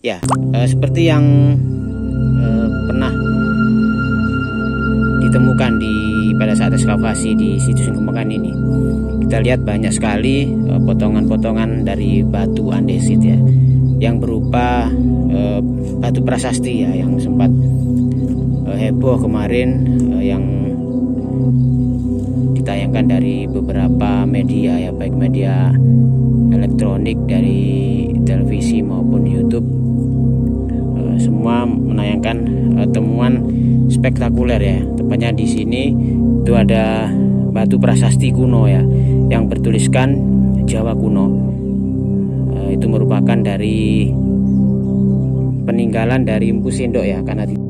Ya, seperti yang pernah ditemukan pada saat ekskavasi di situs Gemekan ini, kita lihat banyak sekali potongan-potongan dari batu andesit ya, yang berupa batu prasasti ya, yang sempat heboh kemarin, yang ditayangkan dari beberapa media ya, baik media elektronik dari televisi maupun YouTube. Semua menayangkan temuan spektakuler ya. Tepatnya di sini itu ada batu prasasti kuno ya, yang bertuliskan Jawa kuno. Itu merupakan dari peninggalan dari Empu Sindok ya, karena ya.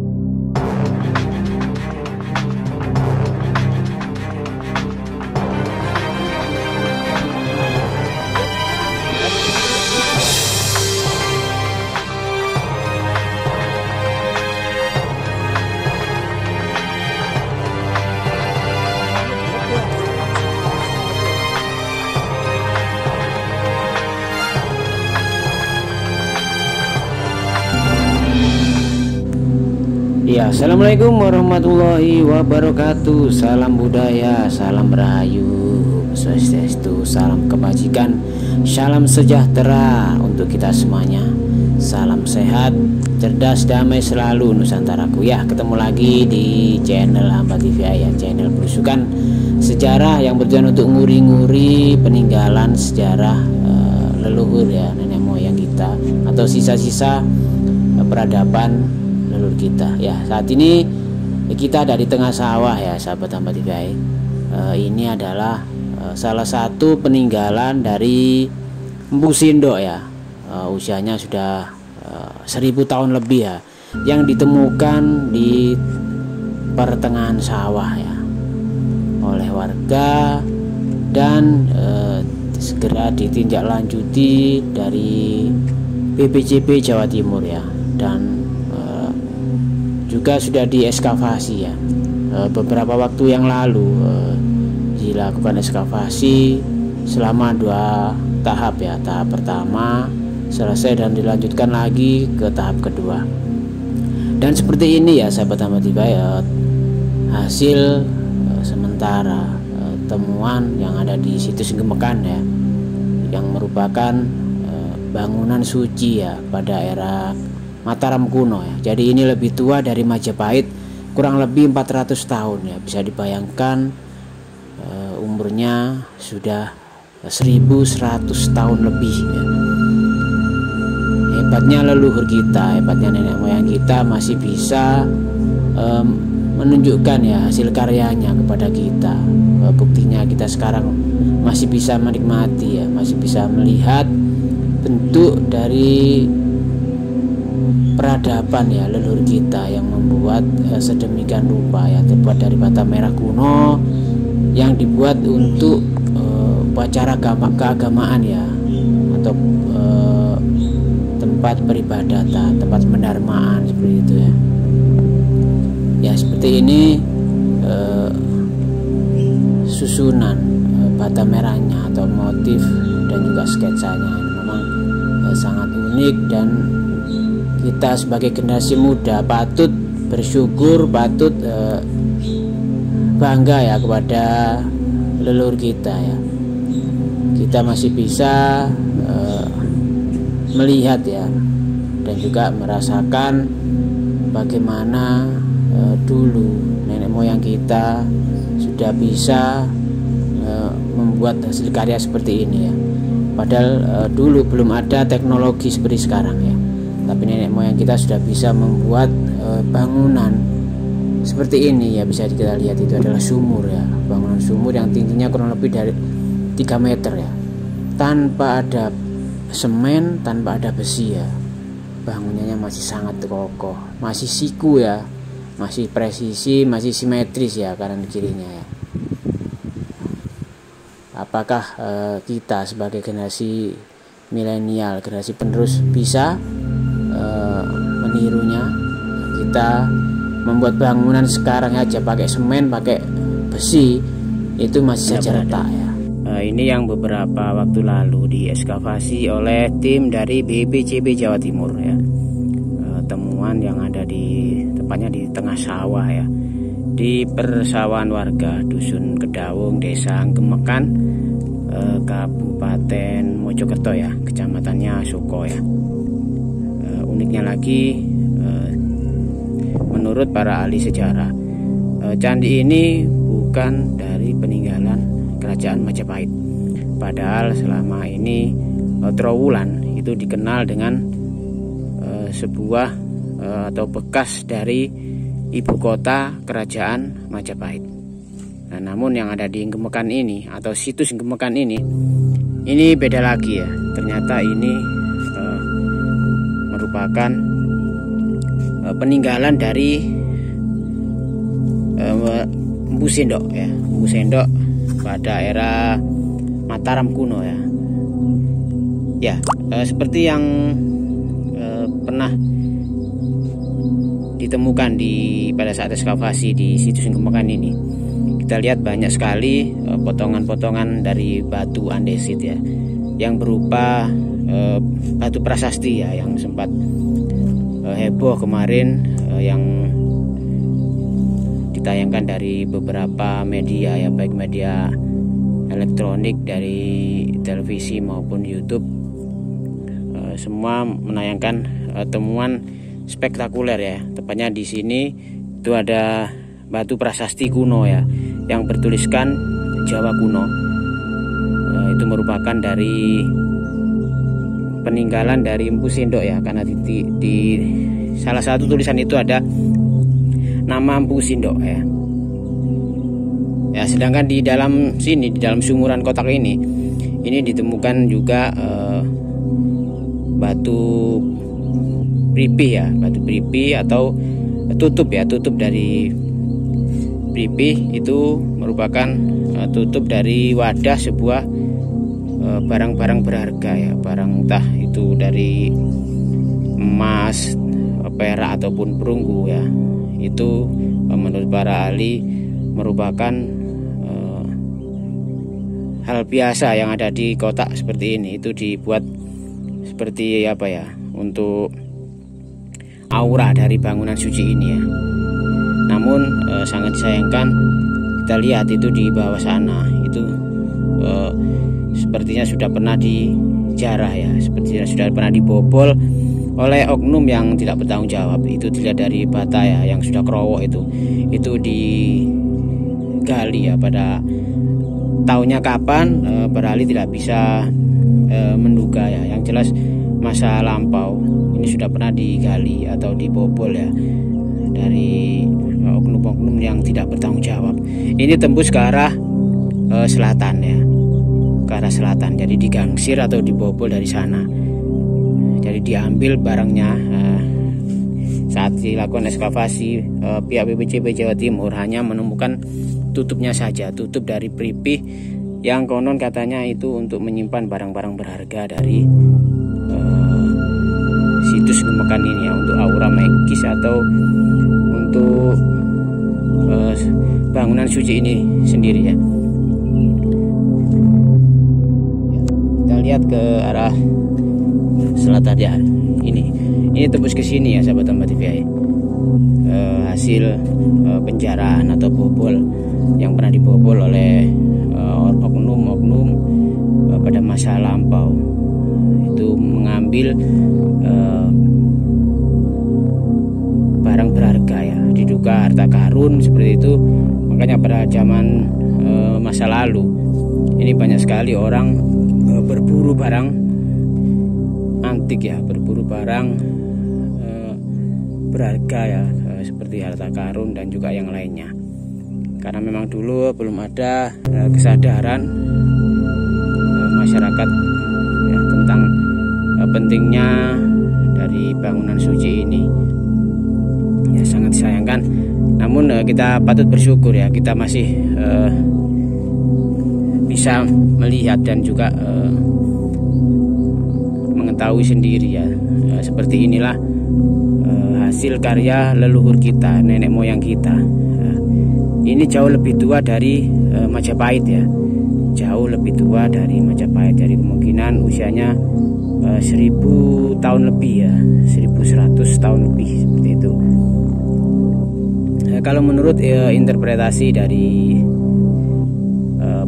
Assalamualaikum warahmatullahi wabarakatuh. Salam budaya, salam rahayu, swastiastu, salam kebajikan, salam sejahtera untuk kita semuanya. Salam sehat, cerdas, damai selalu Nusantaraku. Ya, ketemu lagi di channel Hamba TV ya, channel berusukan sejarah yang bertujuan untuk nguri-nguri peninggalan sejarah leluhur ya, nenek moyang kita, atau sisa-sisa peradaban leluhur kita ya. Saat ini kita ada di tengah sawah ya, sahabat Hamba TV. Ini adalah salah satu peninggalan dari Empu Sindok ya. Usianya sudah 1000 tahun lebih ya, yang ditemukan di pertengahan sawah ya oleh warga, dan segera ditindaklanjuti dari BPJB Jawa Timur ya, dan juga sudah diekskavasi ya. Beberapa waktu yang lalu dilakukan ekskavasi selama 2 tahap ya. Tahap pertama selesai dan dilanjutkan lagi ke tahap kedua. Dan seperti ini ya, sahabat Hamba TV, hasil sementara temuan yang ada di situs Gemekan ya, yang merupakan bangunan suci ya pada era Mataram kuno ya. Jadi ini lebih tua dari Majapahit, kurang lebih 400 tahun ya. Bisa dibayangkan umurnya sudah 1100 tahun lebih ya. Hebatnya leluhur kita, hebatnya nenek moyang kita masih bisa menunjukkan ya hasil karyanya kepada kita. Buktinya kita sekarang masih bisa menikmati ya, masih bisa melihat bentuk dari peradaban ya leluhur kita yang membuat sedemikian rupa ya, terbuat dari bata merah kuno yang dibuat untuk upacara keagamaan ya, atau tempat peribadatan, tempat pendarmaan seperti itu ya. Ya, seperti ini susunan bata merahnya atau motif dan juga sketsanya ini memang sangat unik, dan kita sebagai generasi muda patut bersyukur, patut bangga ya kepada leluhur kita ya. Kita masih bisa melihat ya, dan juga merasakan bagaimana dulu nenek moyang kita sudah bisa membuat hasil karya seperti ini ya. Padahal dulu belum ada teknologi seperti sekarang ya, tapi nenek moyang kita sudah bisa membuat bangunan seperti ini ya. Bisa kita lihat itu adalah sumur ya, bangunan sumur yang tingginya kurang lebih dari 3 meter ya, tanpa ada semen, tanpa ada besi ya. Bangunannya masih sangat kokoh, masih siku ya, masih presisi, masih simetris ya kanan kirinya ya. Apakah kita sebagai generasi milenial, generasi penerus bisa menirunya? Kita membuat bangunan sekarang aja pakai semen, pakai besi, itu masih saja retak ya. Ini yang beberapa waktu lalu diekskavasi oleh tim dari BPJB Jawa Timur ya. pertemuan yang ada tepatnya di tengah sawah ya, di persawahan warga Dusun Kedawung, Desa Gemekan, Kabupaten Mojokerto ya, kecamatannya Suko ya. Uniknya lagi, menurut para ahli sejarah, candi ini bukan dari peninggalan kerajaan Majapahit. Padahal selama ini Trowulan itu dikenal dengan sebuah atau bekas dari ibu kota kerajaan Majapahit. Nah, namun yang ada di Gemekan ini atau situs Gemekan ini beda lagi ya. Ternyata ini merupakan peninggalan dari Empu Sendok ya, Empu Sendok pada era Mataram kuno ya. Ya, seperti yang pernah ditemukan pada saat ekskavasi di situs Gemekan ini, kita lihat banyak sekali potongan-potongan dari batu andesit ya, yang berupa batu prasasti ya, yang sempat heboh kemarin, yang ditayangkan dari beberapa media ya, baik media elektronik dari televisi maupun YouTube. Semua menayangkan temuan spektakuler ya. Tepatnya di sini itu ada batu prasasti kuno ya, yang bertuliskan Jawa kuno. Itu merupakan dari peninggalan dari Empu Sendok ya, karena di salah satu tulisan itu ada nama Empu Sendok ya. Ya, sedangkan di dalam sini, di dalam sumuran kotak ini ditemukan juga batu pripih ya, batu pripih atau tutup ya, tutup dari pripih itu merupakan tutup dari wadah sebuah barang-barang berharga ya, barang entah itu dari emas, perak ataupun perunggu ya. Itu menurut para ahli merupakan hal biasa yang ada di kotak seperti ini. Itu dibuat seperti apa ya, untuk aura dari bangunan suci ini ya. Namun sangat disayangkan, kita lihat itu di bawah sana itu sepertinya sudah pernah dijarah ya, sepertinya sudah pernah dibobol oleh oknum yang tidak bertanggung jawab. Itu dilihat dari bata ya, yang sudah kerowoh itu digali ya. Pada tahunnya kapan para ahli tidak bisa menduga ya. Yang jelas masa lampau ini sudah pernah digali atau dibobol ya, dari oknum-oknum yang tidak bertanggung jawab. Ini tembus ke arah selatan ya, ke arah selatan. Jadi digangsir atau dibobol dari sana. Jadi diambil barangnya. Saat dilakukan ekskavasi, pihak BPCB Jawa Timur hanya menemukan tutupnya saja, tutup dari pripih yang konon katanya itu untuk menyimpan barang-barang berharga dari situs Gemekan ini ya, untuk aura magis atau untuk bangunan suci ini sendiri ya. Kita lihat ke arah selatan ya. Ini tembus ke sini ya, sahabat Tambah TV. Hasil penjaraan atau bobol yang pernah dibobol oleh oknum-oknum pada masa lampau. Itu mengambil barang berharga ya, diduga harta karun seperti itu. Makanya pada zaman masa lalu ini banyak sekali orang berburu barang antik ya, berburu barang berharga ya, seperti harta karun dan juga yang lainnya. Karena memang dulu belum ada kesadaran masyarakat ya, tentang pentingnya dari bangunan suci ini. Ya, sangat disayangkan. Namun kita patut bersyukur ya, kita masih bisa melihat dan juga mengetahui sendiri ya, seperti inilah hasil karya leluhur kita, nenek moyang kita. Ini jauh lebih tua dari Majapahit ya, jauh lebih tua dari Majapahit. Jadi kemungkinan usianya 1000 tahun lebih ya, 1000 100 tahun lebih seperti itu. Kalau menurut interpretasi dari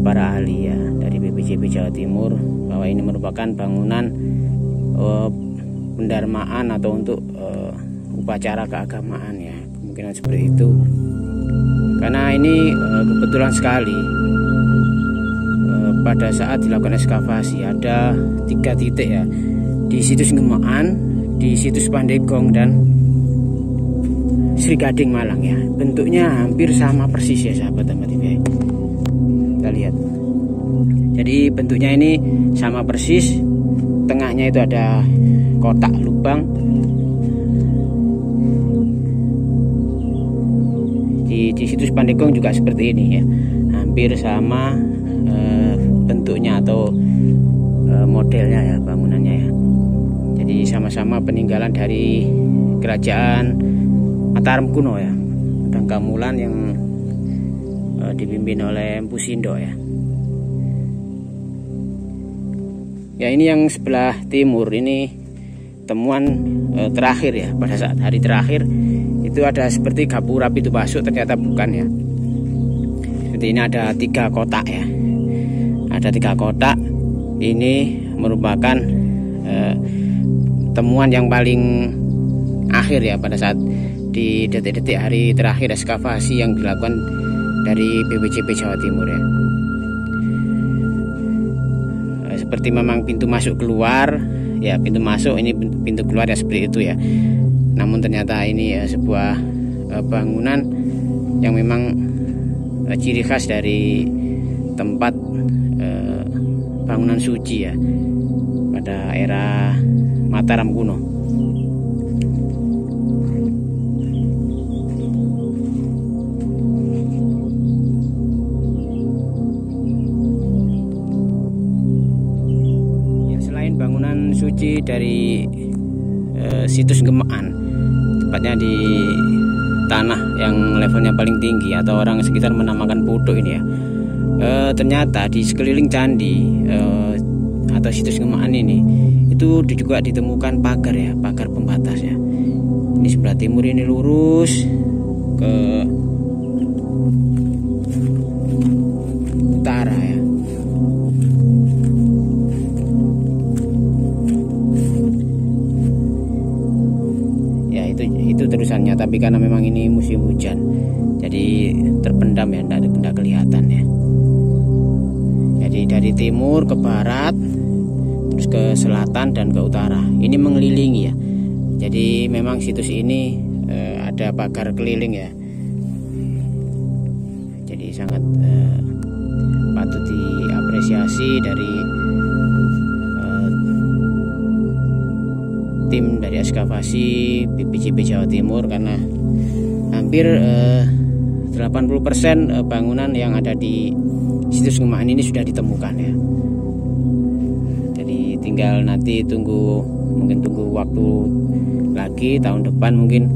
para ahli ya dari BPJB Jawa Timur, bahwa ini merupakan bangunan pendarmaan atau untuk upacara keagamaan ya, kemungkinan seperti itu. Karena ini kebetulan sekali pada saat dilakukan ekskavasi ada 3 titik ya, di situs Ngemaan, di situs Pandegong, dan Sri Gading Malang ya. Bentuknya hampir sama persis ya sahabat Ahmad TV. Kita lihat. Jadi bentuknya ini sama persis. Tengahnya itu ada kotak lubang. Di situs Pandegong juga seperti ini ya. Hampir sama bentuknya atau modelnya ya, bangunannya ya. Jadi sama-sama peninggalan dari kerajaan Mataram kuno ya, Dangkamulan yang dipimpin oleh Empu Sindo ya. Ya, ini yang sebelah timur ini temuan terakhir ya, pada saat hari terakhir itu ada seperti gapura pintu masuk, ternyata bukan ya. Seperti ini ada 3 kotak ya. Ada 3 kotak. Ini merupakan temuan yang paling akhir ya, pada saat di detik-detik hari terakhir ekskavasi yang dilakukan dari BPJB Jawa Timur ya. Seperti memang pintu masuk keluar ya, pintu masuk ini pintu keluar ya, seperti itu ya. Namun ternyata ini ya sebuah bangunan yang memang ciri khas dari tempat bangunan suci ya pada era Mataram kuno. Ya, selain bangunan suci dari situs Ngemaan, tepatnya di tanah yang levelnya paling tinggi atau orang sekitar menamakan Putuk ini ya. Ternyata di sekeliling candi atau situs Ngemaan ini itu juga ditemukan pagar ya, pagar pembatas ya. Ini sebelah timur ini lurus ke utara ya. Ya itu terusannya, tapi karena memang ini musim hujan jadi terpendam ya, tidak kelihatan ya. Jadi dari timur ke barat, terus ke selatan dan ke utara. Ini mengelilingi ya. Jadi memang situs ini ada pagar keliling ya. Jadi sangat patut diapresiasi dari tim dari ekskavasi BPJB Jawa Timur, karena hampir 80% bangunan yang ada di situs Ngemaan ini sudah ditemukan ya. Jadi tinggal nanti tunggu waktu lagi, tahun depan mungkin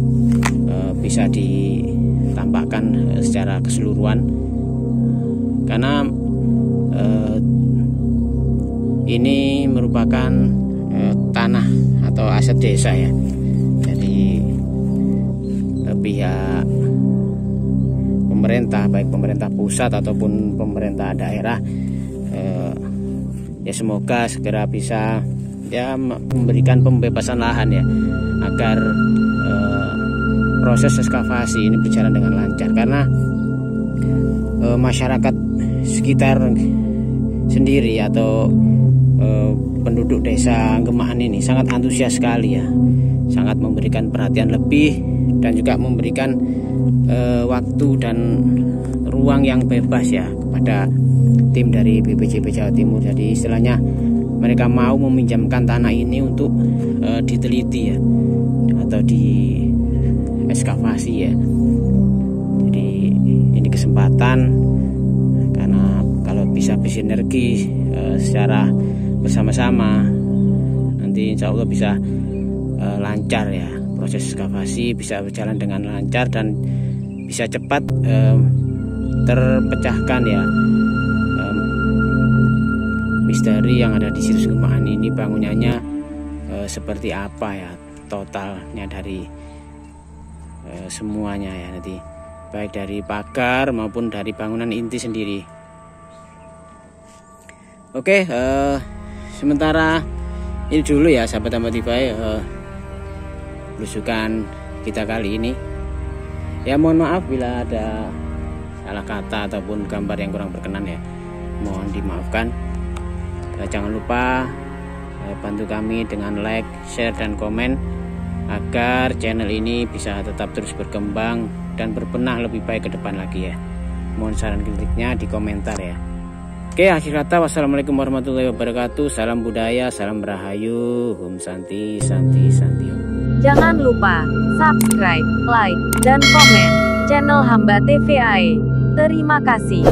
bisa ditampakkan secara keseluruhan, karena ini merupakan tanah atau aset desa ya. Jadi pihak pemerintah, baik pemerintah pusat ataupun pemerintah daerah, ya semoga segera bisa ya memberikan pembebasan lahan ya, agar proses ekskavasi ini berjalan dengan lancar, karena masyarakat sekitar sendiri atau penduduk desa Ngemaan ini sangat antusias sekali ya, sangat memberikan perhatian lebih dan juga memberikan waktu dan ruang yang bebas ya kepada tim dari BPJB Jawa Timur. Jadi istilahnya mereka mau meminjamkan tanah ini untuk diteliti ya, atau di ekskavasi ya. Jadi ini kesempatan, karena kalau bisa bersinergi secara bersama-sama, nanti insya Allah bisa lancar ya, proses ekskavasi bisa berjalan dengan lancar dan bisa cepat terpecahkan ya misteri yang ada di situs Ngemaan ini, bangunannya seperti apa ya. totalnya dari semuanya ya, nanti baik dari pagar maupun dari bangunan inti sendiri. Oke, sementara ini dulu ya sahabat Ambatify, belusukan kita kali ini. Ya mohon maaf bila ada salah kata ataupun gambar yang kurang berkenan ya, mohon dimaafkan. Jangan lupa bantu kami dengan like, share, dan komen agar channel ini bisa tetap terus berkembang dan berbenah lebih baik ke depan lagi ya. Mohon saran kritiknya di komentar ya. Oke, akhir kata wassalamualaikum warahmatullahi wabarakatuh. Salam budaya, salam rahayu, Om Santi Santi Santi. Jangan lupa subscribe, like, dan komen channel Hamba TVAE. Terima kasih.